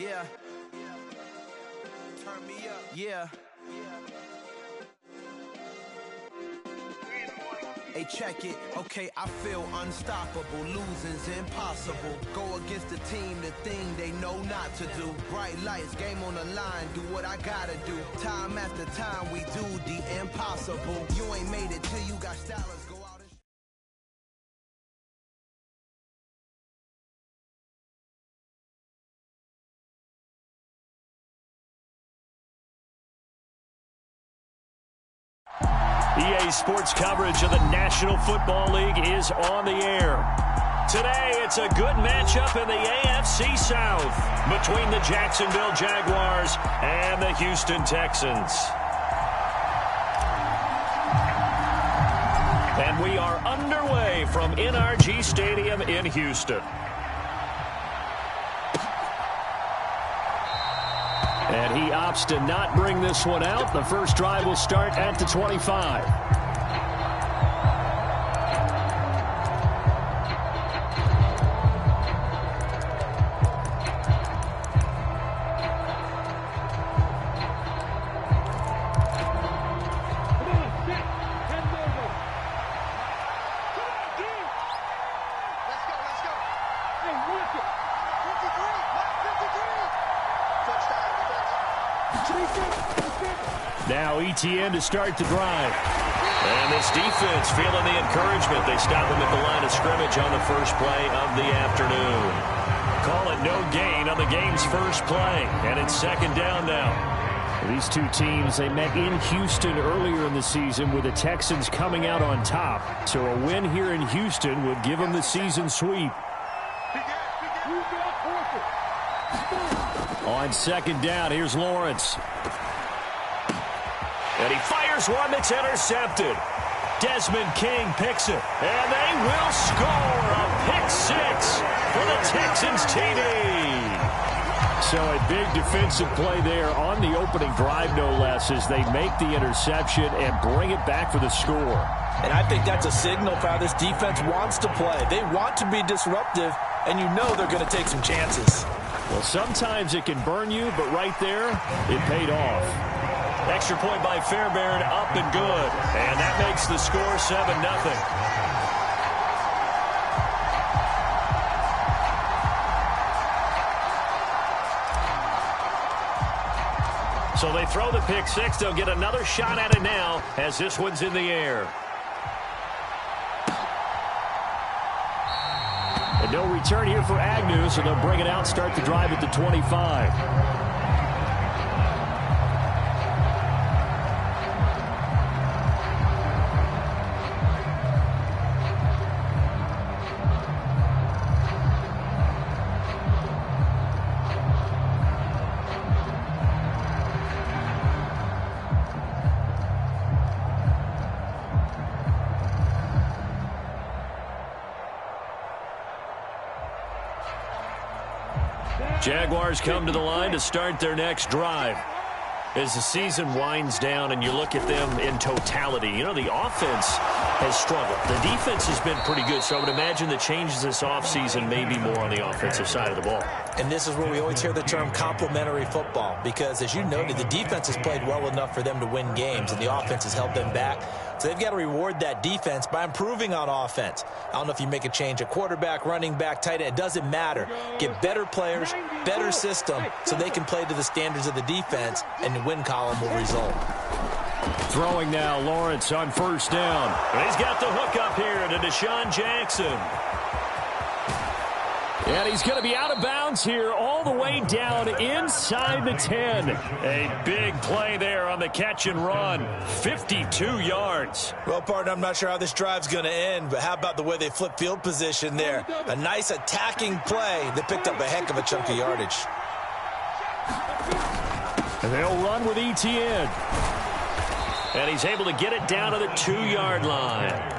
Yeah. Turn me up. Yeah. Hey, check it. Okay, I feel unstoppable. Losing's impossible. Go against the team, the thing they know not to do. Bright lights, game on the line. Do what I gotta do. Time after time, we do the impossible. You ain't made it till you got stylers. Go out and... EA Sports coverage of the National Football League is on the air. Today, it's a good matchup in the AFC South between the Jacksonville Jaguars and the Houston Texans. And we are underway from NRG Stadium in Houston. And he opts to not bring this one out. The first drive will start at the 25. Now ETN to start the drive. And this defense feeling the encouragement. They stop him at the line of scrimmage on the first play of the afternoon. Call it no gain on the game's first play. And it's second down now. These two teams, they met in Houston earlier in the season with the Texans coming out on top. So a win here in Houston would give them the season sweep. On second down, here's Lawrence. And he fires one that's intercepted. Desmond King picks it. And they will score a pick six for the Texans TD. So a big defensive play there on the opening drive, no less, as they make the interception and bring it back for the score. And I think that's a signal for how this defense wants to play. They want to be disruptive, and you know they're going to take some chances. Well, sometimes it can burn you, but right there, it paid off. Extra point by Fairbairn, up and good. And that makes the score 7-0. So they throw the pick six. They'll get another shot at it now as this one's in the air. And no return here for Agnew, so they'll bring it out, start the drive at the 25. Jaguars come to the line to start their next drive. As the season winds down and you look at them in totality, you know, the offense has struggled. The defense has been pretty good, so I would imagine the changes this offseason may be more on the offensive side of the ball. And this is where we always hear the term complementary football, because as you noted, the defense has played well enough for them to win games, and the offense has held them back. So they've got to reward that defense by improving on offense. I don't know if you make a change at quarterback, running back, tight end. It doesn't matter. Get better players, better system, so they can play to the standards of the defense, and the win column will result. Throwing now, Lawrence on first down. And he's got the hook up here to Deshaun Jackson. And he's going to be out of bounds here all the way down inside the 10. A big play there on the catch and run. 52 yards. Well, partner, I'm not sure how this drive's going to end, but how about the way they flip field position there? A nice attacking play that picked up a heck of a chunk of yardage. And they'll run with ETN. And he's able to get it down to the 2-yard line.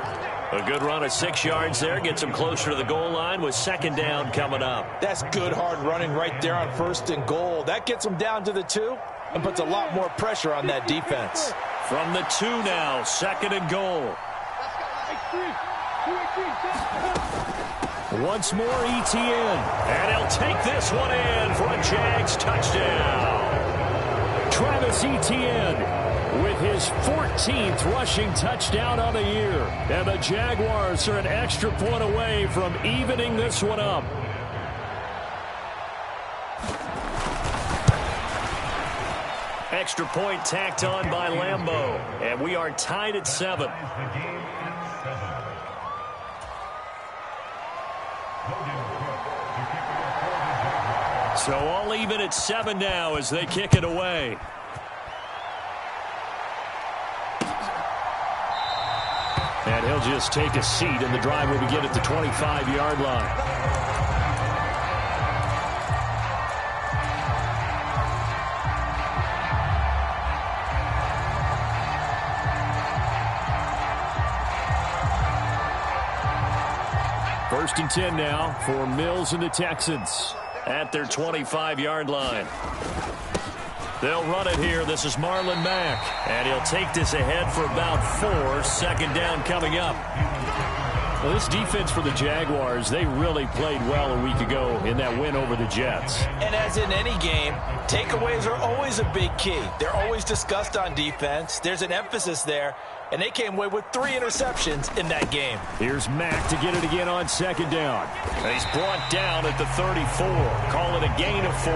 A good run of 6 yards there. Gets him closer to the goal line with second down coming up. That's good hard running right there on first and goal. That gets him down to the 2 and puts a lot more pressure on that defense. From the 2 now, second and goal. Once more, ETN. And he'll take this one in for a Jags touchdown. Travis Etienne with his 14th rushing touchdown on the year. And the Jaguars are an extra point away from evening this one up. Extra point tacked on by Lambeau. And we are tied at 7. So all even at 7 now as they kick it away. And he'll just take a seat, and the drive will begin at the 25-yard line. First and 10 now for Mills and the Texans at their 25-yard line. They'll run it here. This is Marlon Mack, and he'll take this ahead for about 4. Second down coming up. Well, this defense for the Jaguars, they really played well a week ago in that win over the Jets. And as in any game, takeaways are always a big key. They're always discussed on defense. There's an emphasis there, and they came away with 3 interceptions in that game. Here's Mack to get it again on second down. And he's brought down at the 34. Call it a gain of 4.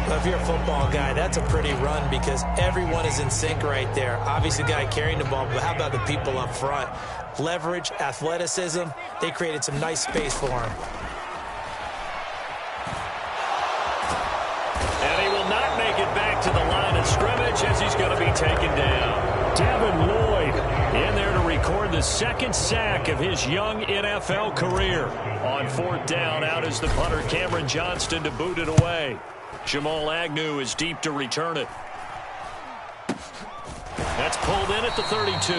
Well, if you're a football guy, that's a pretty run because everyone is in sync right there. Obviously, the guy carrying the ball, but how about the people up front? Leverage, athleticism, they created some nice space for him. And he will not make it back to the line of scrimmage as he's going to be taken down. Devin Lloyd in there to record the second sack of his young NFL career. On fourth down, out is the punter Cameron Johnston to boot it away. Jamal Agnew is deep to return it. That's pulled in at the 32.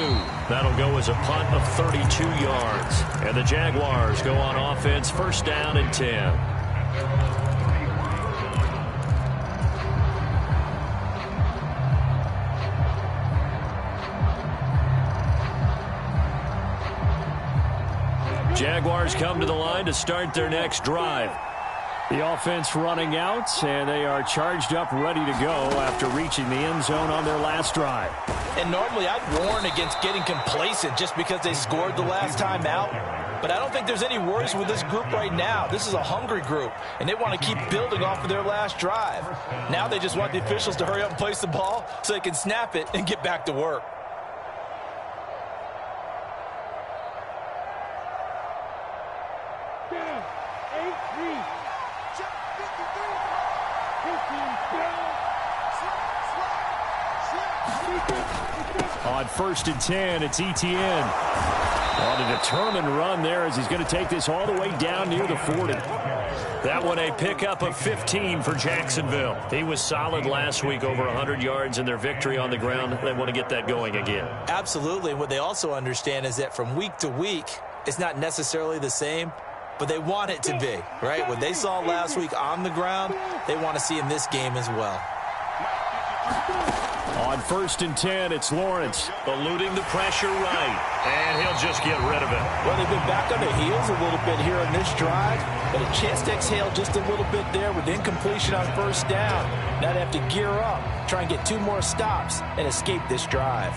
That'll go as a punt of 32 yards. And the Jaguars go on offense, first down and 10. Jaguars come to the line to start their next drive. The offense running out, and they are charged up, ready to go after reaching the end zone on their last drive. And normally I'd warn against getting complacent just because they scored the last time out. But I don't think there's any worries with this group right now. This is a hungry group, and they want to keep building off of their last drive. Now they just want the officials to hurry up and place the ball so they can snap it and get back to work. On first and 10, it's Etienne. On a determined run there as he's going to take this all the way down near the 40. That one a pickup of 15 for Jacksonville. He was solid last week, over 100 yards in their victory on the ground. They want to get that going again. Absolutely. What they also understand is that from week to week, it's not necessarily the same, but they want it to be, right? What they saw last week on the ground, they want to see in this game as well. On first and 10, it's Lawrence. Eluding the pressure right, and he'll just get rid of it. Well, they've been back on their heels a little bit here on this drive, but a chance to exhale just a little bit there with incompletion on first down. Now they have to gear up, try and get 2 more stops, and escape this drive.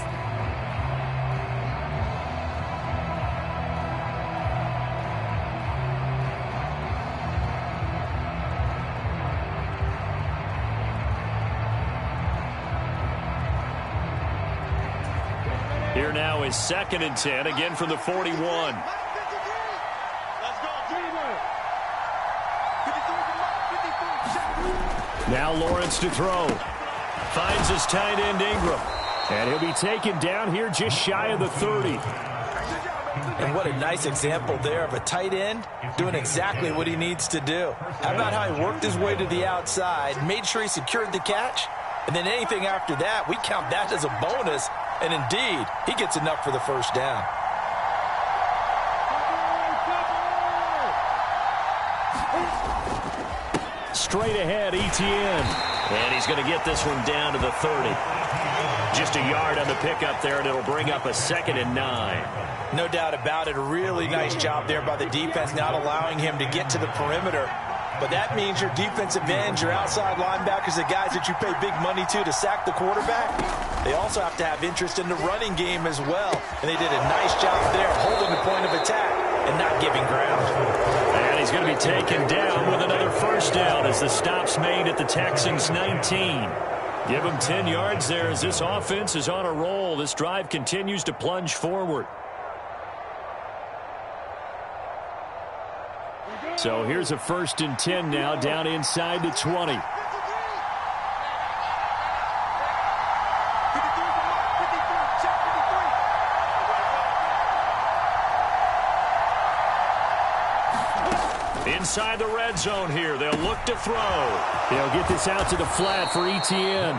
Here now is second and 10, again from the 41. Now Lawrence to throw. Finds his tight end Ingram. And he'll be taken down here just shy of the 30. And what a nice example there of a tight end doing exactly what he needs to do. How about how he worked his way to the outside, made sure he secured the catch, and then anything after that, we count that as a bonus. And indeed, he gets enough for the first down. Straight ahead, Etienne. And he's going to get this one down to the 30. Just a yard on the pickup there, and it'll bring up a 2nd and 9. No doubt about it. A really nice job there by the defense, not allowing him to get to the perimeter. But that means your defensive ends, your outside linebackers, the guys that you pay big money to sack the quarterback, they also have to have interest in the running game as well. And they did a nice job there holding the point of attack and not giving ground. And he's going to be taken down with another first down as the stop's made at the Texans' 19. Give him 10 yards there as this offense is on a roll. This drive continues to plunge forward. So here's a 1st and 10 now, down inside the 20. Inside the red zone here. They'll look to throw. They'll get this out to the flat for Etienne.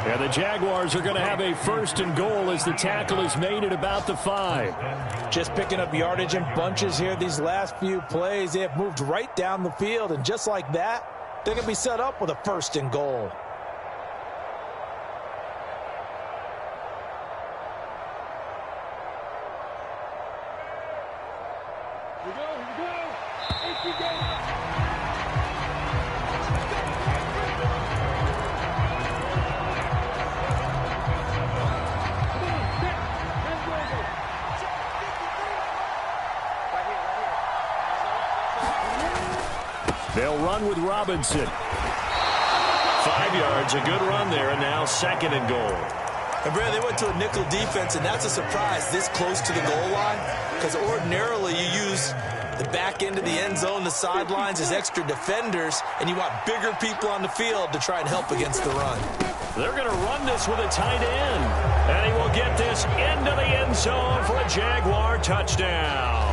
And the Jaguars are going to have a 1st and goal as the tackle is made at about the 5. Just picking up yardage in bunches here these last few plays. They have moved right down the field, and just like that, they're going to be set up with a 1st and goal. They'll run with Robinson. 5 yards, a good run there, and now 2nd and goal. And Brad, they went to a nickel defense, and that's a surprise this close to the goal line, because ordinarily you use the back end of the end zone, the sidelines as extra defenders, and you want bigger people on the field to try and help against the run. They're going to run this with a tight end, and he will get this into the end zone for a Jaguar touchdown.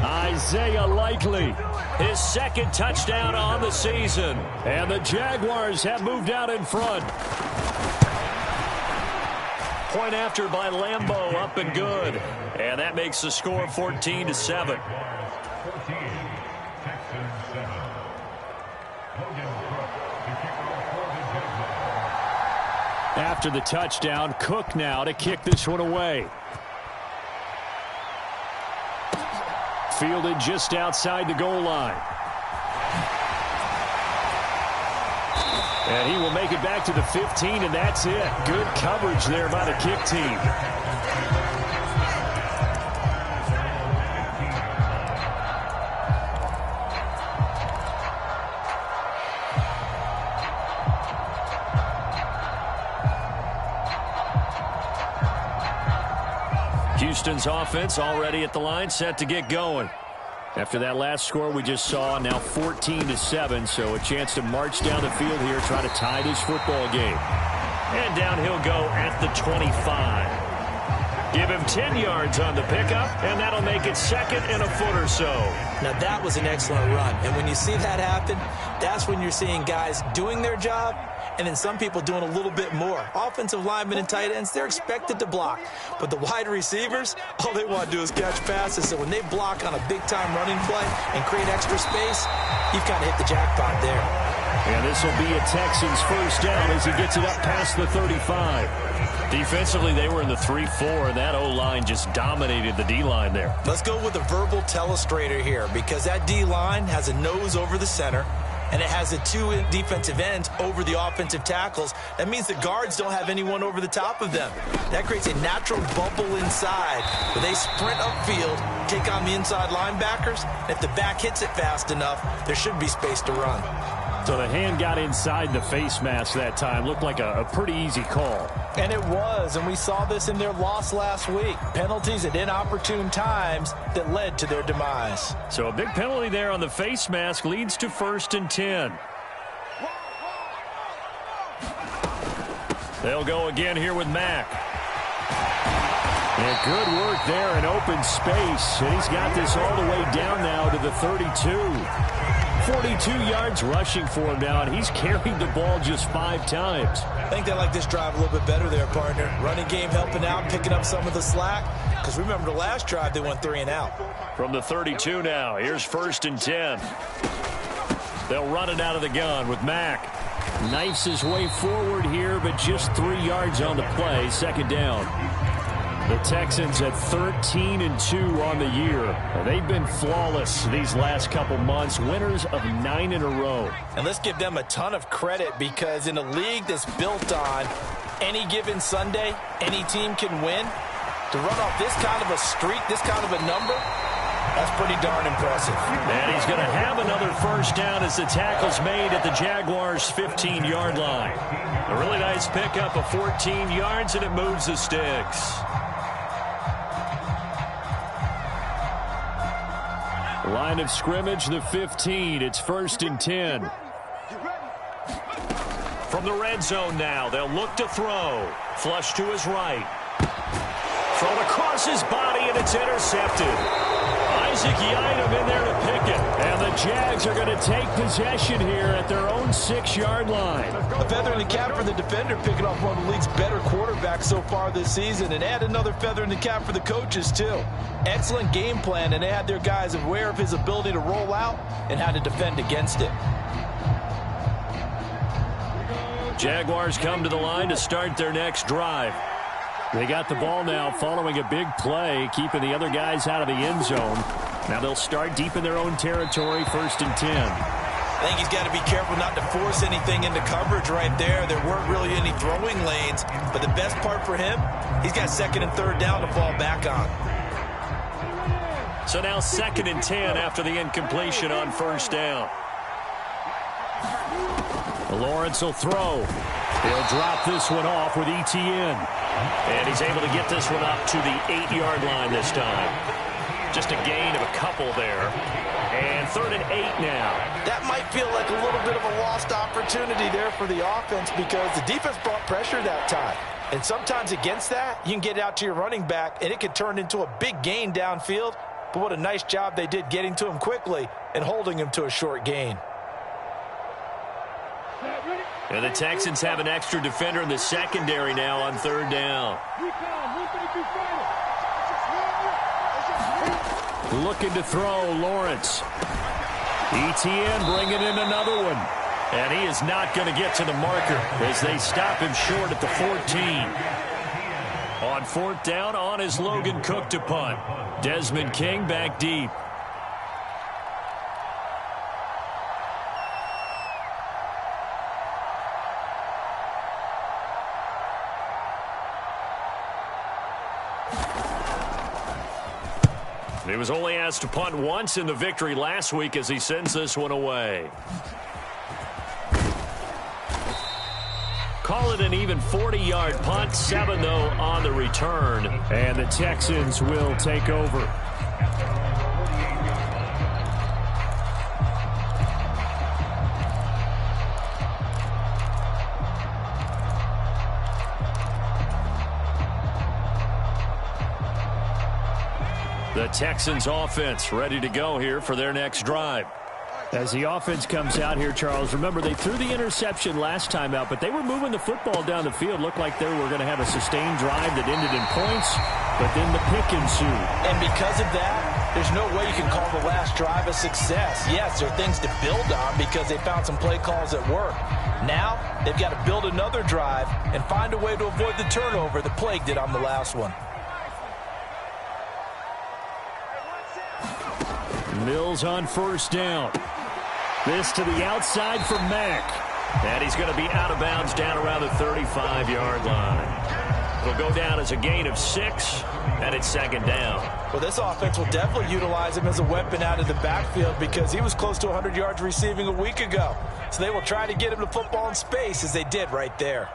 Isaiah Likely, his 2nd touchdown on the season. And the Jaguars have moved out in front. Point after by Lambeau, up and good. And that makes the score 14-7. After the touchdown, Cook now to kick this one away. Fielded just outside the goal line. And he will make it back to the 15, and that's it. Good coverage there by the kick team. Houston's offense already at the line, set to get going. After that last score we just saw, now 14-7, so a chance to march down the field here, try to tie this football game. And down he'll go at the 25. Give him 10 yards on the pickup, and that'll make it 2nd and a foot or so. Now that was an excellent run, and when you see that happen, that's when you're seeing guys doing their job, and then some people doing a little bit more. Offensive linemen and tight ends, they're expected to block. But the wide receivers, all they want to do is catch passes. So when they block on a big-time running play and create extra space, you've kind of hit the jackpot there. And this will be a Texans 1st down as he gets it up past the 35. Defensively, they were in the 3-4, and that O-line just dominated the D-line there. Let's go with a verbal telestrator here, because that D-line has a nose over the center, and it has the 2 defensive ends over the offensive tackles. That means the guards don't have anyone over the top of them. That creates a natural bubble inside where they sprint upfield, take on the inside linebackers. And if the back hits it fast enough, there should be space to run. So the hand got inside the face mask that time. Looked like a pretty easy call. And it was, and we saw this in their loss last week. Penalties at inopportune times that led to their demise. So a big penalty there on the face mask leads to 1st and 10. They'll go again here with Mack. And good work there in open space. And he's got this all the way down now to the 32. 42 yards rushing for him now, and he's carried the ball just 5 times. I think they like this drive a little bit better there, partner. Running game helping out, picking up some of the slack. Because remember the last drive, they went 3 and out. From the 32 now, here's 1st and 10. They'll run it out of the gun with Mack. Knifes his way forward here, but just 3 yards on the play. 2nd down. The Texans at 13-2 on the year. They've been flawless these last couple months, winners of 9 in a row. And let's give them a ton of credit, because in a league that's built on any given Sunday, any team can win, to run off this kind of a streak, this kind of a number, that's pretty darn impressive. And he's going to have another first down as the tackle's made at the Jaguars' 15-yard line. A really nice pickup of 14 yards, and it moves the sticks. Line of scrimmage, the 15. It's 1st and 10. From the red zone now, they'll look to throw. Flush to his right. Thrown across his body, and it's intercepted. Isaac Yiadom in there to pick it. And the Jags are going to take possession here at their own 6-yard line. A feather in the cap for the defender, picking off one of the league's better quarterbacks so far this season, and add another feather in the cap for the coaches, too. Excellent game plan, and they had their guys aware of his ability to roll out and how to defend against it. Jaguars come to the line to start their next drive. They got the ball now following a big play, keeping the other guys out of the end zone. Now they'll start deep in their own territory, 1st and 10. I think he's got to be careful not to force anything into coverage right there. There weren't really any throwing lanes, but the best part for him, he's got 2nd and 3rd down to fall back on. So now 2nd and 10 after the incompletion on 1st down. Lawrence will throw. He'll drop this one off with Etienne. And he's able to get this one up to the 8-yard line this time. Just a gain of a couple there. And 3rd and 8 now. That might feel like a little bit of a lost opportunity there for the offense, because the defense brought pressure that time. And sometimes against that, you can get out to your running back, and it could turn into a big gain downfield. But what a nice job they did getting to him quickly and holding him to a short gain. And the Texans have an extra defender in the secondary now on 3rd down. Looking to throw, Lawrence. Etienne bringing in another one. And he is not going to get to the marker as they stop him short at the 14. On 4th down, on is Logan Cook to punt. Desmond King back deep. He was only asked to punt once in the victory last week as he sends this one away. Call it an even 40-yard punt, 7 though on the return, and the Texans will take over. The Texans offense ready to go here for their next drive. As the offense comes out here, Charles, remember they threw the interception last time out, but they were moving the football down the field. Looked like they were going to have a sustained drive that ended in points, but then the pick ensued. And because of that, there's no way you can call the last drive a success. Yes, there are things to build on because they found some play calls that work. Now they've got to build another drive and find a way to avoid the turnover that plagued it on the last one. Mills on 1st down. This to the outside for Mack. And he's going to be out of bounds down around the 35-yard line. It'll go down as a gain of 6, and it's 2nd down. Well, this offense will definitely utilize him as a weapon out of the backfield because he was close to 100 yards receiving a week ago. So they will try to get him the football in space as they did right there.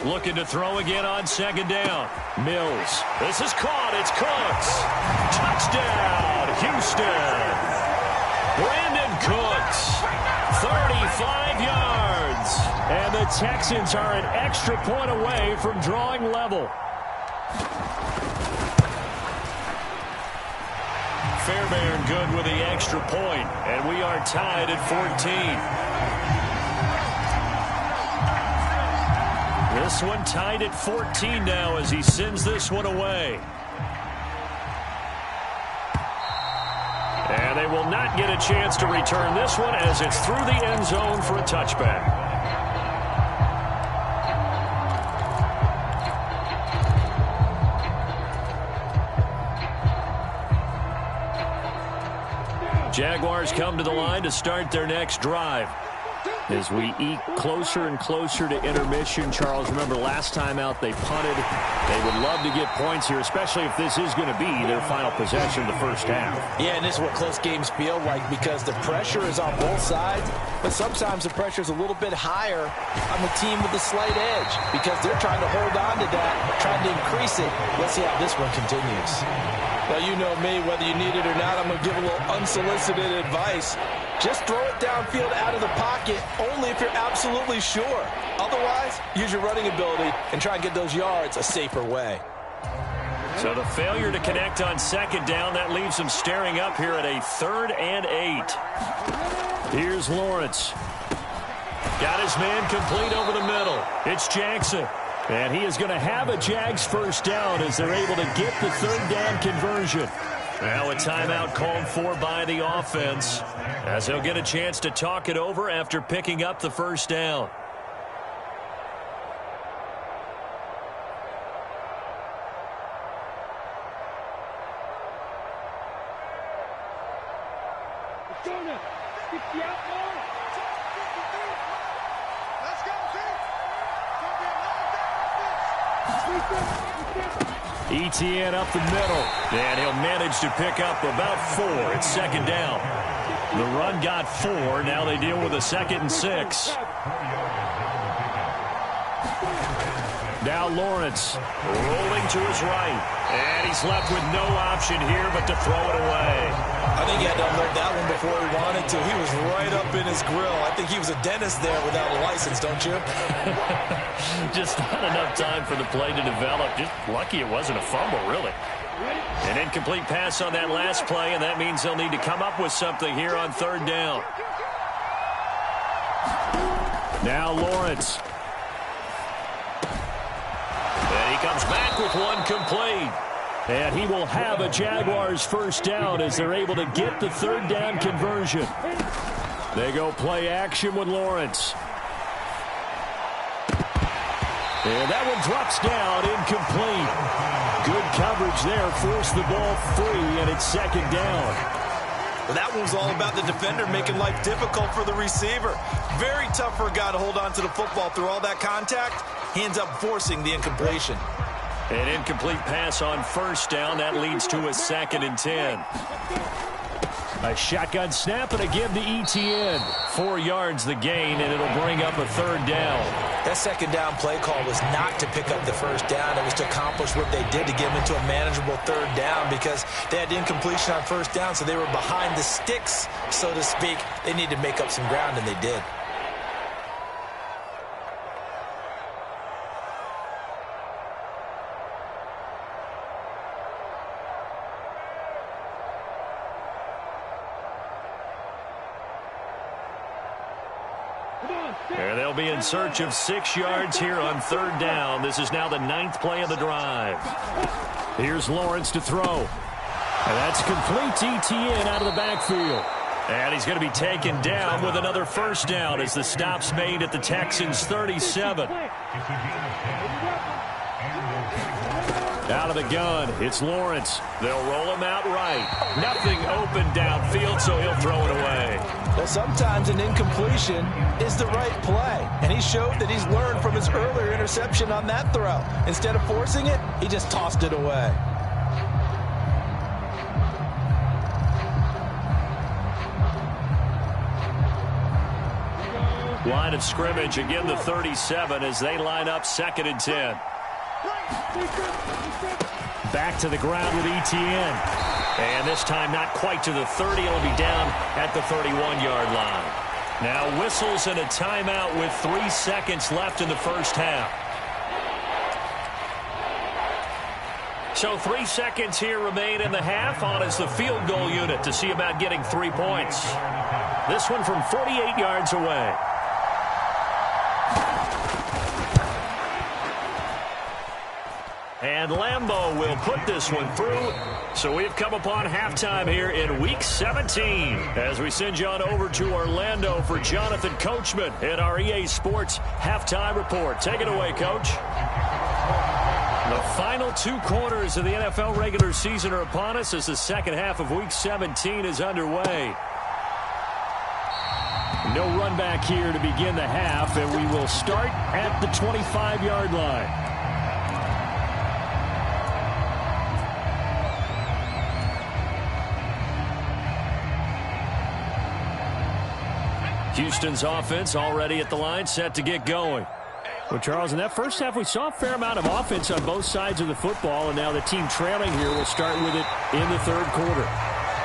Looking to throw again on 2nd down. Mills. This is caught. It's Cooks. Touchdown, Houston. Brandon Cooks. 35 yards. And the Texans are an extra point away from drawing level. Fairbairn good with the extra point. And we are tied at 14. This one tied at 14 now as he sends this one away. And they will not get a chance to return this one as it's through the end zone for a touchback. Jaguars come to the line to start their next drive. As we eke closer and closer to intermission, Charles, remember last time out they punted. They would love to get points here, especially if this is going to be their final possession of the first half. Yeah, and this is what close games feel like because the pressure is on both sides, but sometimes the pressure is a little bit higher on the team with the slight edge because they're trying to hold on to that, trying to increase it. Let's see how this one continues. Well, you know me, whether you need it or not, I'm going to give a little unsolicited advice. Just throw it downfield out of the pocket only if you're absolutely sure. Otherwise, use your running ability and try and get those yards a safer way. So the failure to connect on second down, that leaves them staring up here at a 3rd and 8. Here's Lawrence. Got his man complete over the middle. It's Jackson. And he is going to have a Jags first down as they're able to get the 3rd down conversion. Now a timeout called for by the offense as he'll get a chance to talk it over after picking up the first down. ETN up the middle, and he'll manage to pick up about 4. It's second down. The run got 4. Now they deal with a 2nd and 6. Now Lawrence rolling to his right, and he's left with no option here but to throw it away. I think he had to unload that one before he wanted to. He was right up in his grill. I think he was a dentist there without a license, don't you? Just not enough time for the play to develop. Just lucky it wasn't a fumble, really. An incomplete pass on that last play, and that means they'll need to come up with something here on 3rd down. Now Lawrence. And he comes back with one complete. And he will have a Jaguars first down as they're able to get the 3rd down conversion. They go play action with Lawrence. And that one drops down, incomplete. Good coverage there, forced the ball free, and it's 2nd down. Well, that one was all about the defender making life difficult for the receiver. Very tough for a guy to hold on to the football through all that contact. He ends up forcing the incompletion. An incomplete pass on first down. That leads to a 2nd and 10. A shotgun snap and a give to ETN. 4 yards the gain, and it'll bring up a 3rd down. That 2nd down play call was not to pick up the first down. It was to accomplish what they did to get them into a manageable 3rd down because they had incompletion on first down, so they were behind the sticks, so to speak. They needed to make up some ground, and they did. And they'll be in search of 6 yards here on 3rd down. This is now the 9th play of the drive. Here's Lawrence to throw. And that's complete to ETN out of the backfield. And he's going to be taken down with another first down as the stop's made at the Texans' 37. Out of the gun, it's Lawrence. They'll roll him out right. Nothing open downfield, so he'll throw it away. Well, sometimes an incompletion is the right play, and he showed that he's learned from his earlier interception on that throw. Instead of forcing it, he just tossed it away. Line of scrimmage, again the 37 as they line up 2nd and 10. Back to the ground with ETN. And this time not quite to the 30. It'll be down at the 31-yard line. Now whistles and a timeout with 3 seconds left in the first half. So 3 seconds here remain in the half. On is the field goal unit to see about getting 3 points. This one from 48 yards away. And Lambeau will put this one through. So we've come upon halftime here in Week 17 as we send you on over to Orlando for Jonathan Coachman in our EA Sports Halftime Report. Take it away, Coach. The final 2 quarters of the NFL regular season are upon us as the second half of Week 17 is underway. No run back here to begin the half, and we will start at the 25-yard line. Houston's offense already at the line, set to get going. Well, Charles, in that first half, we saw a fair amount of offense on both sides of the football, and now the team trailing here will start with it in the third quarter.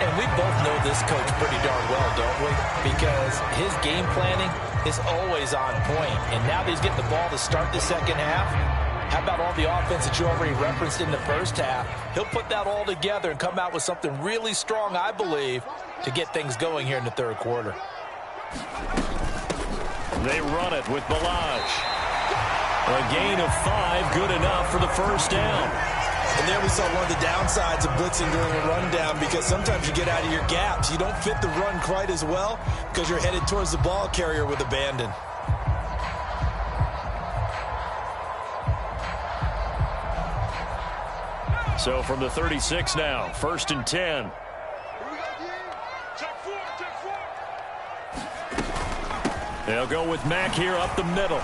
And we both know this coach pretty darn well, don't we? Because his game planning is always on point. And now that he's getting the ball to start the second half, how about all the offense that you already referenced in the first half? He'll put that all together and come out with something really strong, I believe, to get things going here in the third quarter. They run it with Balaj. A gain of 5, good enough for the first down. And there we saw one of the downsides of blitzing during a rundown, because sometimes you get out of your gaps. You don't fit the run quite as well because you're headed towards the ball carrier with abandon. So from the 36 now, 1st and 10. They'll go with Mack here up the middle.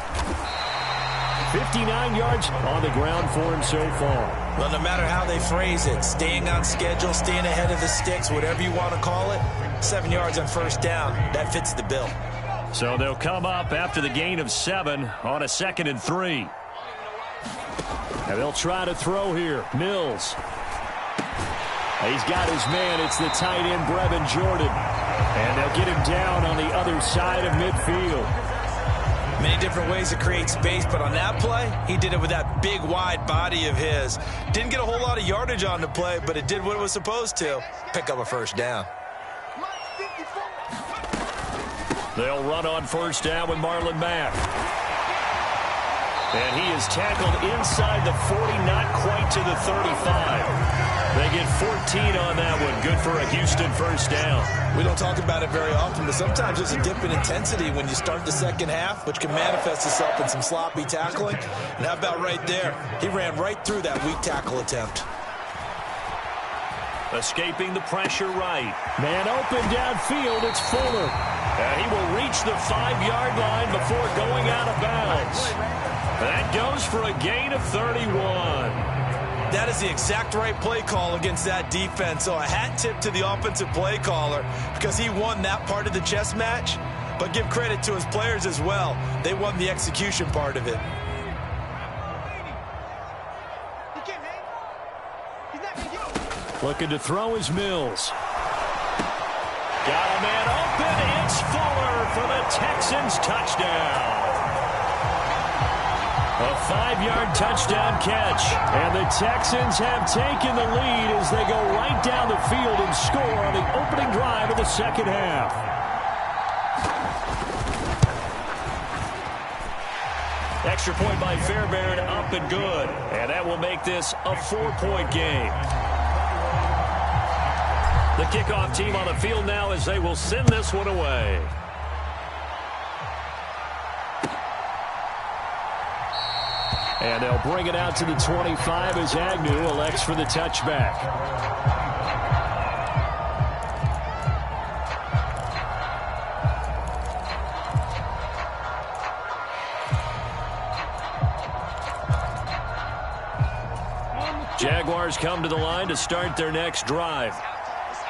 59 yards on the ground for him so far. Well, no matter how they phrase it, staying on schedule, staying ahead of the sticks, whatever you want to call it, 7 yards on first down, that fits the bill. So they'll come up after the gain of 7 on a 2nd and 3. And they'll try to throw here. Mills. He's got his man. It's the tight end, Brevin Jordan. And they'll get him down on the other side of midfield. Many different ways to create space, but on that play, he did it with that big, wide body of his. Didn't get a whole lot of yardage on the play, but it did what it was supposed to. Pick up a first down. They'll run on first down with Marlon Mack. And he is tackled inside the 40, not quite to the 35. They get 14 on that one. Good for a Houston first down. We don't talk about it very often, but sometimes there's a dip in intensity when you start the second half, which can manifest itself in some sloppy tackling. And how about right there? He ran right through that weak tackle attempt. Escaping the pressure right. Man open downfield, it's Fuller. And he will reach the 5-yard line before going out of bounds. That goes for a gain of 31. That is the exact right play call against that defense. So a hat tip to the offensive play caller, because he won that part of the chess match. But give credit to his players as well. They won the execution part of it. Looking to throw is Mills. Got a man open. It's Fuller for the Texans touchdown. A 5-yard touchdown catch. And the Texans have taken the lead as they go right down the field and score on the opening drive of the second half. Extra point by Fairbairn, up and good. And that will make this a 4-point game. The kickoff team on the field now as they will send this one away. And they'll bring it out to the 25 as Agnew elects for the touchback. Jaguars come to the line to start their next drive.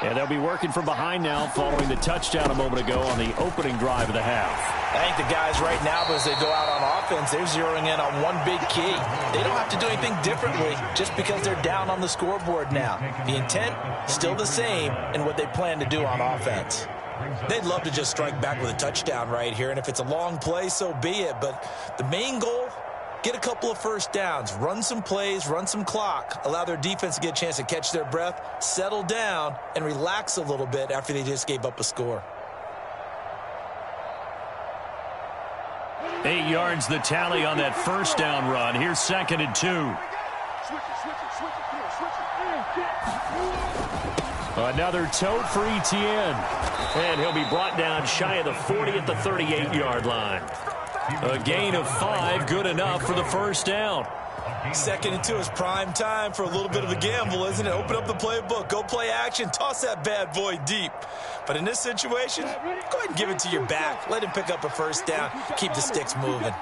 And they'll be working from behind now following the touchdown a moment ago on the opening drive of the half. I think the guys right now, as they go out on offense, they're zeroing in on one big key. They don't have to do anything differently just because they're down on the scoreboard now. The intent, still the same in what they plan to do on offense. They'd love to just strike back with a touchdown right here, and if it's a long play, so be it. But the main goal, get a couple of first downs, run some plays, run some clock, allow their defense to get a chance to catch their breath, settle down, and relax a little bit after they just gave up a score. 8 yards the tally on that first down run. Here's 2nd and 2. Another tote for Etienne. And he'll be brought down shy of the 40 at the 38-yard line. A gain of 5, good enough for the first down. 2nd and 2 is prime time for a little bit of a gamble, isn't it? Open up the playbook, go play action, toss that bad boy deep. But in this situation, go ahead and give it to your back. Let him pick up a first down. Keep the sticks moving.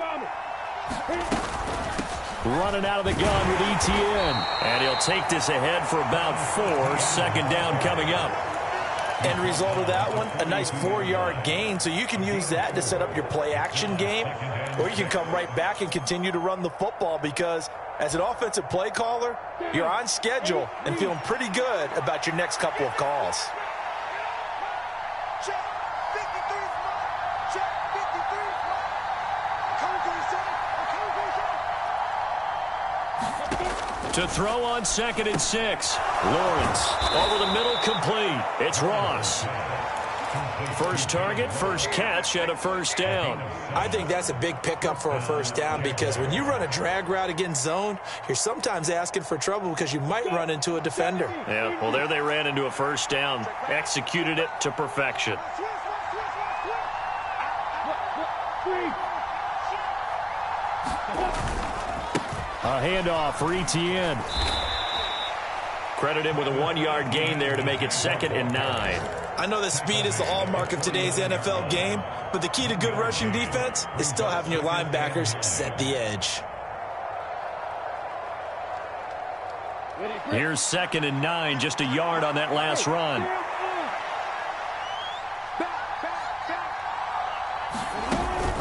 Running out of the gun with ETN. And he'll take this ahead for about 4. 2nd down coming up. End result of that one, a nice 4-yard gain. So you can use that to set up your play-action game, or you can come right back and continue to run the football because as an offensive play caller, you're on schedule and feeling pretty good about your next couple of calls. Check 53. Check 53. To throw on 2nd and 6. Lawrence over the middle, complete. It's Ross. First target, first catch, and a first down. I think that's a big pickup for a first down because when you run a drag route against zone, you're sometimes asking for trouble because you might run into a defender. Yeah, well, there they ran into a first down. Executed it to perfection. A handoff for ETN. Credit him with a 1-yard gain there to make it 2nd and 9. I know that speed is the hallmark of today's NFL game, but the key to good rushing defense is still having your linebackers set the edge. Here's 2nd and 9, just a yard on that last run.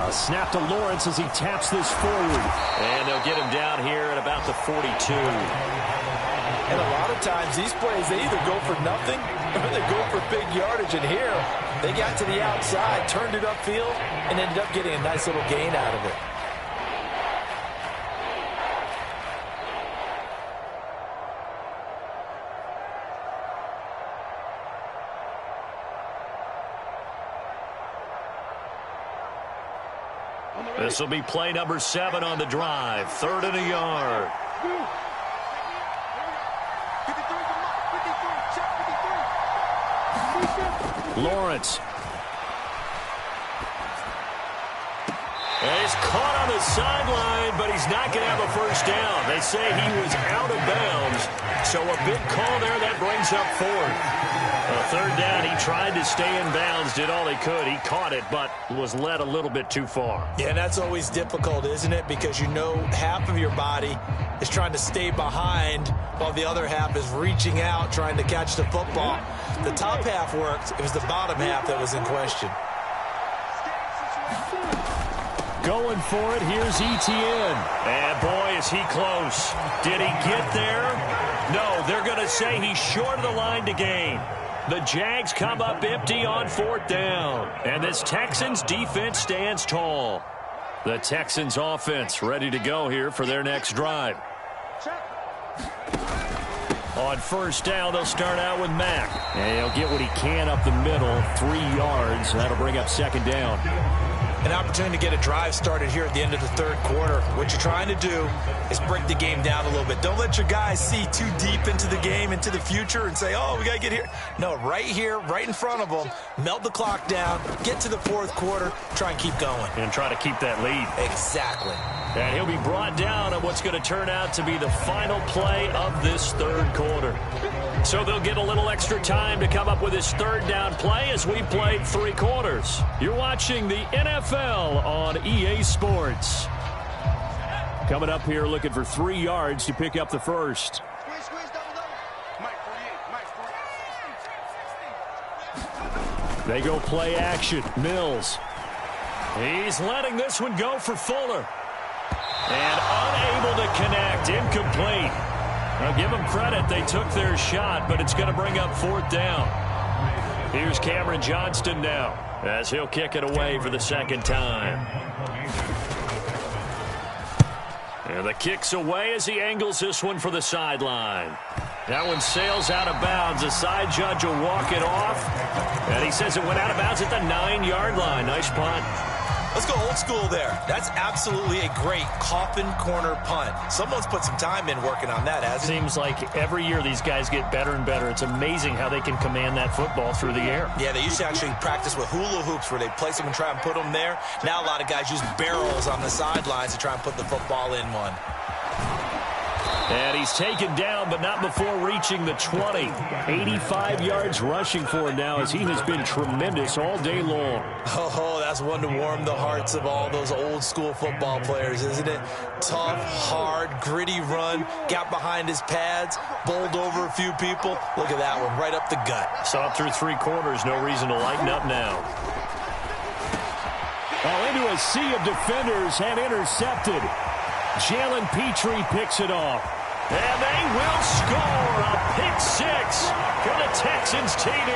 A snap to Lawrence as he taps this forward. And they'll get him down here at about the 42. And a lot of times these plays, they either go for nothing or they go for big yardage. And here, they got to the outside, turned it upfield, and ended up getting a nice little gain out of it. This will be play number 7 on the drive. 3rd and a yard. Lawrence. And he's caught on the sideline, but he's not going to have a first down. They say he was out of bounds, so a big call there that brings up 4th. 3rd down, he tried to stay in bounds, did all he could. He caught it, but was led a little bit too far. Yeah, and that's always difficult, isn't it? Because you know half of your body is trying to stay behind while the other half is reaching out, trying to catch the football. The top half worked. It was the bottom half that was in question. Going for it, here's ETN. And boy, is he close. Did he get there? No, they're going to say he's short of the line to gain. The Jags come up empty on 4th down. And this Texans defense stands tall. The Texans offense ready to go here for their next drive. On 1st down, they'll start out with Mack. And he'll get what he can up the middle, 3 yards. That'll bring up 2nd down. An opportunity to get a drive started here at the end of the 3rd quarter. What you're trying to do is break the game down a little bit. Don't let your guys see too deep into the game, into the future, and say, oh, we got to get here. No, right here, right in front of them, melt the clock down, get to the 4th quarter, try and keep going. And try to keep that lead. Exactly. And he'll be brought down on what's going to turn out to be the final play of this 3rd quarter. So they'll get a little extra time to come up with his 3rd down play as we played 3 quarters. You're watching the NFL on EA Sports. Coming up here looking for 3 yards to pick up the first. They go play action. Mills. He's letting this one go for Fuller. And unable to connect. Incomplete. Now give them credit. They took their shot, but it's going to bring up 4th down. Here's Cameron Johnston now as he'll kick it away for the 2nd time. And the kick's away as he angles this one for the sideline. That one sails out of bounds. The side judge will walk it off. And he says it went out of bounds at the 9-yard line. Nice punt. Let's go old school there. That's absolutely a great coffin corner punt. Someone's put some time in working on that, hasn't it? Seems like every year these guys get better and better. It's amazing how they can command that football through the air. Yeah, they used to actually practice with hula hoops where they place them and try and put them there. Now a lot of guys use barrels on the sidelines to try and put the football in one. And he's taken down, but not before reaching the 20. 85 yards rushing for him now, as he has been tremendous all day long. Oh, that's one to warm the hearts of all those old-school football players, isn't it? Tough, hard, gritty run, got behind his pads, bowled over a few people. Look at that one, right up the gut. Saw it through 3 quarters, no reason to lighten up now. Into a sea of defenders and intercepted. Jalen Petrie picks it off. And they will score a pick 6 for the Texans TD.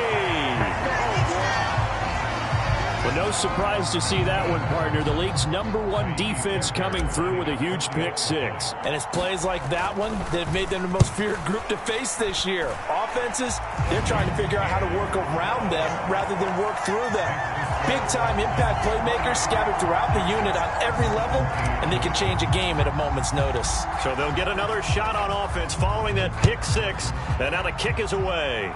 But no surprise to see that one, partner. The league's #1 defense coming through with a huge pick 6. And it's plays like that one that have made them the most feared group to face this year. Offenses, they're trying to figure out how to work around them rather than work through them. Big-time impact playmakers scattered throughout the unit on every level, and they can change a game at a moment's notice. So they'll get another shot on offense following that pick 6, and now the kick is away.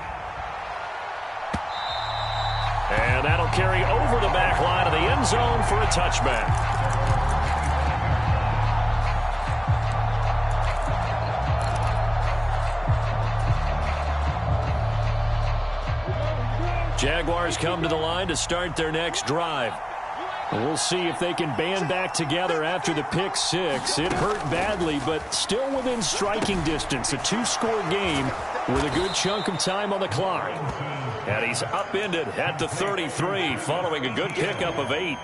And that'll carry over the back line of the end zone for a touchback. Jaguars come to the line to start their next drive. We'll see if they can band back together after the pick 6. It hurt badly, but still within striking distance. A 2-score game with a good chunk of time on the clock. And he's upended at the 33 following a good pickup of 8.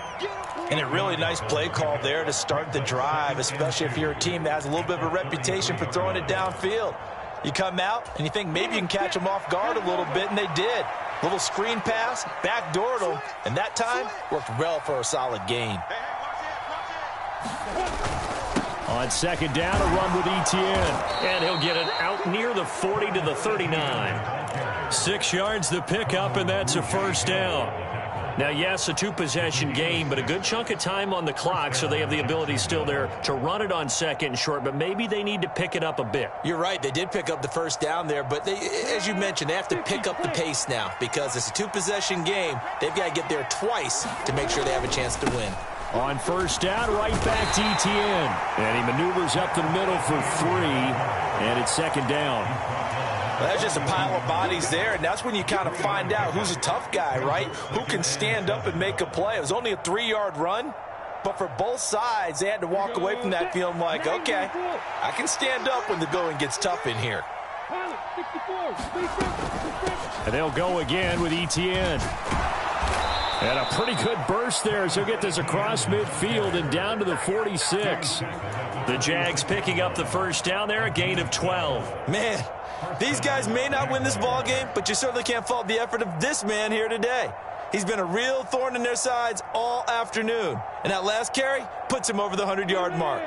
And a really nice play call there to start the drive, especially if you're a team that has a little bit of a reputation for throwing it downfield. You come out and you think maybe you can catch them off guard a little bit, and they did. Little screen pass, backdoored them, and that time worked well for a solid gain. On second down, a run with Etienne. And he'll get it out near the 40 to the 39. 6 yards the pickup, and that's a first down. Now, yes, a 2-possession game, but a good chunk of time on the clock, so they have the ability still there to run it on second and short, but maybe they need to pick it up a bit. You're right. They did pick up the first down there, but they, as you mentioned, they have to pick up the pace now because it's a 2-possession game. They've got to get there twice to make sure they have a chance to win. On first down, right back to Etienne. And he maneuvers up the middle for 3, and it's second down. Well, that's just a pile of bodies there, and that's when you kind of find out who's a tough guy, right? Who can stand up and make a play. It was only a 3-yard run, but for both sides, they had to walk away from that feeling like, okay, I can stand up when the going gets tough in here. And they'll go again with Etienne. And a pretty good burst there as he'll get this across midfield and down to the 46. The Jags picking up the first down there, a gain of 12. Man, these guys may not win this ball game, but you certainly can't fault the effort of this man here today. He's been a real thorn in their sides all afternoon. And that last carry puts him over the 100-yard mark.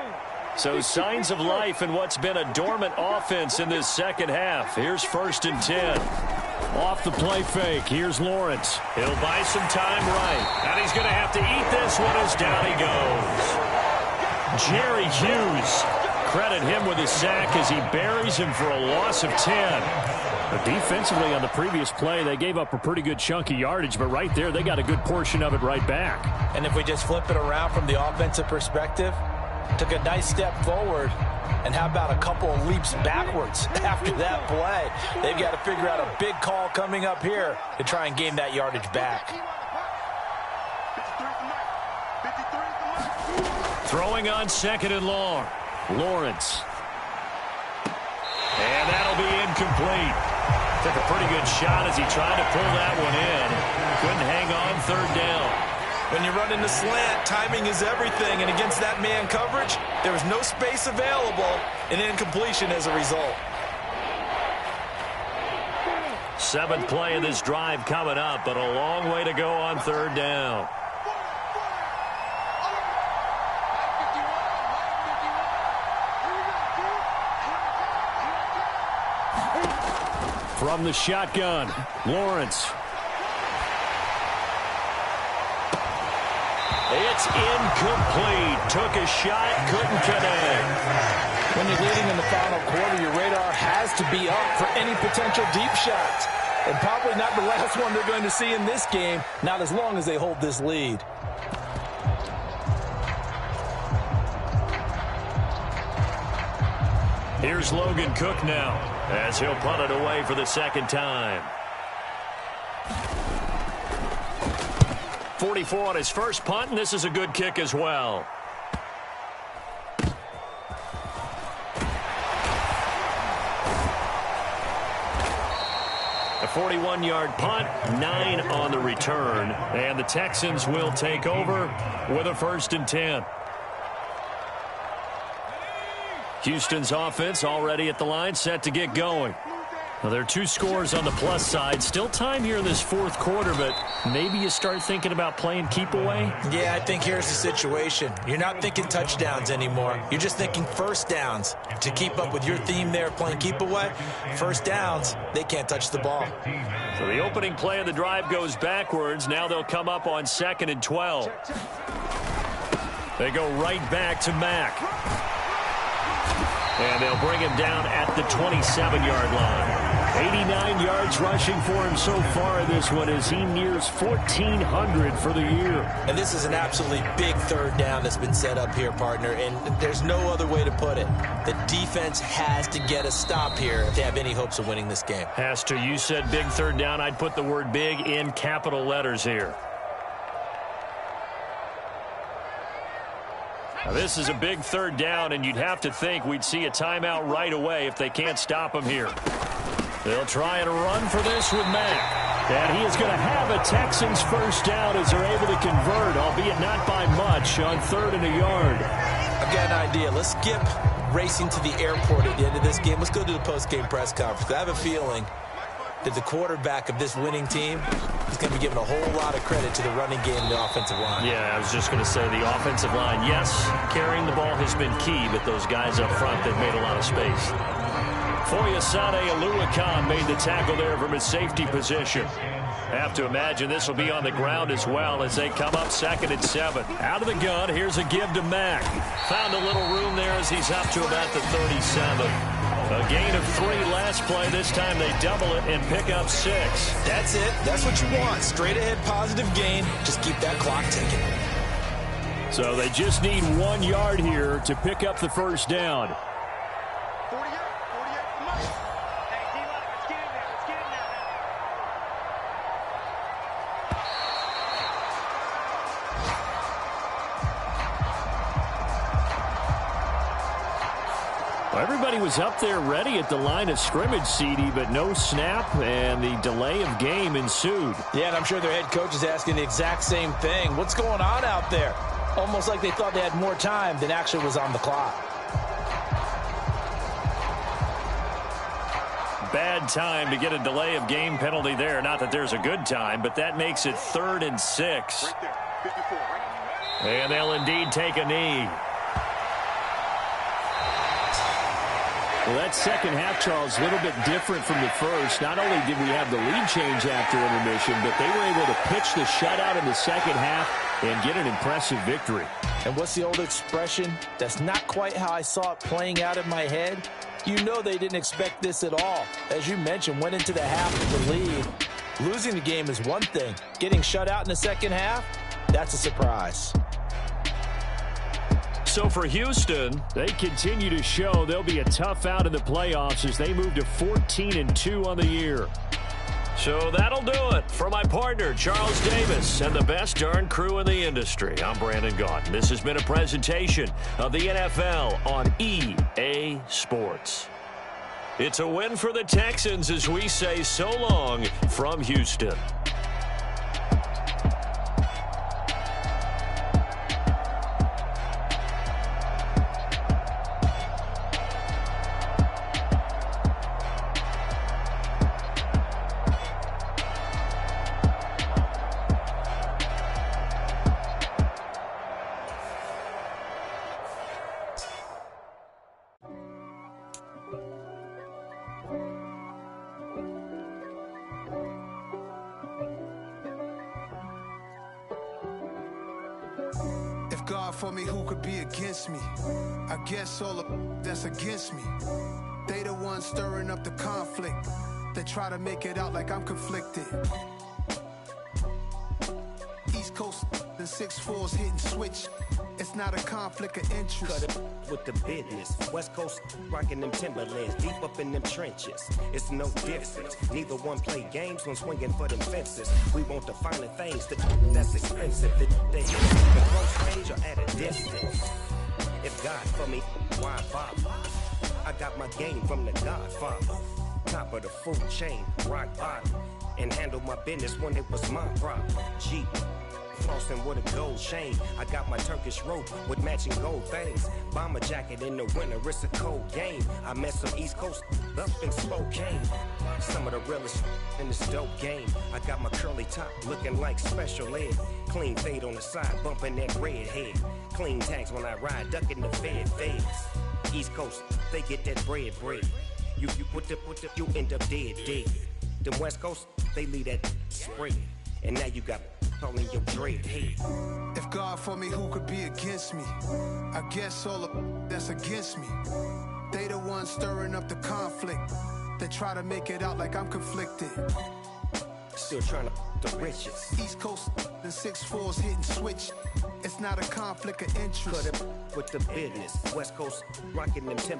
So signs of life in what's been a dormant offense in this second half. Here's 1st and 10. Off the play fake. Here's Lawrence. He'll buy some time right. And he's going to have to eat this one as down he goes. Jerry Hughes. Credit him with his sack as he buries him for a loss of 10. But defensively on the previous play, they gave up a pretty good chunk of yardage, but right there, they got a good portion of it right back. And if we just flip it around from the offensive perspective, took a nice step forward, and how about a couple of leaps backwards after that play? They've got to figure out a big call coming up here to try and gain that yardage back. Throwing on second and long. Lawrence. And that'll be incomplete. Took a pretty good shot as he tried to pull that one in. Couldn't hang on third down. When you run in the slant, timing is everything. And against that man coverage, there was no space available, and incompletion as a result. 7th play of this drive coming up, but a long way to go on third down. From the shotgun, Lawrence. It's incomplete. Took a shot, couldn't connect. When you're leading in the final quarter, your radar has to be up for any potential deep shots. And probably not the last one they're going to see in this game, not as long as they hold this lead. Here's Logan Cook now as he'll punt it away for the second time. 44 on his first punt, and this is a good kick as well. A 41-yard punt, 9 on the return, and the Texans will take over with a 1st and 10. Houston's offense already at the line, set to get going. Well, there are 2 scores on the plus side. Still time here in this 4th quarter, but maybe you start thinking about playing keep away? Yeah, I think here's the situation. You're not thinking touchdowns anymore. You're just thinking first downs. To keep up with your theme there, playing keep away, first downs, they can't touch the ball. So the opening play of the drive goes backwards. Now they'll come up on 2nd and 12. They go right back to Mack. And they'll bring him down at the 27-yard line. 89 yards rushing for him so far in this one as he nears 1,400 for the year. And this is an absolutely big 3rd down that's been set up here, partner, and there's no other way to put it. The defense has to get a stop here if they have any hopes of winning this game. Has to. You said big 3rd down. I'd put the word big in capital letters here. Now, this is a big 3rd down, and you'd have to think we'd see a timeout right away if they can't stop him here. They'll try and run for this with Mack. And he is going to have a Texans 1st down as they're able to convert, albeit not by much, on 3rd and a yard. I've got an idea. Let's skip racing to the airport at the end of this game. Let's go to the post-game press conference. I have a feeling that the quarterback of this winning team is going to be given a whole lot of credit to the running game and the offensive line. Yeah, I was just going to say the offensive line, yes, carrying the ball has been key, but those guys up front, they've made a lot of space. Foyesade Oluwakan made the tackle there from his safety position. Have to imagine this will be on the ground as well as they come up 2nd and 7. Out of the gun, here's a give to Mack. Found a little room there as he's up to about the 37. A gain of 3 last play. This time they double it and pick up 6. That's it. That's what you want. Straight ahead positive gain. Just keep that clock ticking. So they just need 1 yard here to pick up the 1st down. 48, 48, come on. Hey, D-line, let's get in there. Let's get in there. Well, everybody was up there ready at the line of scrimmage, CD, but no snap, and the delay of game ensued. Yeah, and I'm sure their head coach is asking the exact same thing. What's going on out there? Almost like they thought they had more time than actually was on the clock. Bad time to get a delay of game penalty there. Not that there's a good time, but that makes it 3rd and 6. Right there, 54, right? And they'll indeed take a knee. Well, that second half, Charles, a little bit different from the first. Not only did we have the lead change after intermission, but they were able to pitch the shutout in the second half and get an impressive victory. And what's the old expression? That's not quite how I saw it playing out in my head. You know they didn't expect this at all. As you mentioned, went into the half with the lead. Losing the game is one thing. Getting shut out in the second half, that's a surprise. So for Houston, They continue to show they'll be a tough out in the playoffs as they move to 14-2 on the year. so that'll do it. For my partner, Charles Davis, and the best darn crew in the industry, I'm Brandon Gaudin. This has been a presentation of the NFL on EA Sports. It's a win for the Texans as we say so long from Houston. God for me, who could be against me? I guess all of that's against me. They the ones stirring up the conflict. They try to make it out like I'm conflicted. East Coast and 6'4's hitting switch. It's not a conflict of interest. Cut it with the business. West Coast rocking them Timberlands, deep up in them trenches. It's no difference. Neither one play games when swinging for them fences. We want the finer things that's expensive. The close range or at a distance. If God for me, why bother? I got my game from the Godfather. Top of the food chain, rock bottom. And handle my business when it was my problem. Jeep. Flossing with a gold chain. I got my Turkish rope with matching gold things. Bomber jacket in the winter, it's a cold game. I met some East Coast up in Spokane. Some of the realest in this dope game. I got my curly top looking like special ed. Clean fade on the side, bumping that red head. Clean tags when I ride, ducking the feds. East Coast, they get that bread. You you end up dead. Them West Coast, they leave that spray. And now you got all in your dread head. If God for me, who could be against me? I guess all of that's against me. They the ones stirring up the conflict. They try to make it out like I'm conflicted. Still trying to the riches. East Coast and 6'4's hitting switch. It's not a conflict of interest. Cut it with the business. West Coast rocking them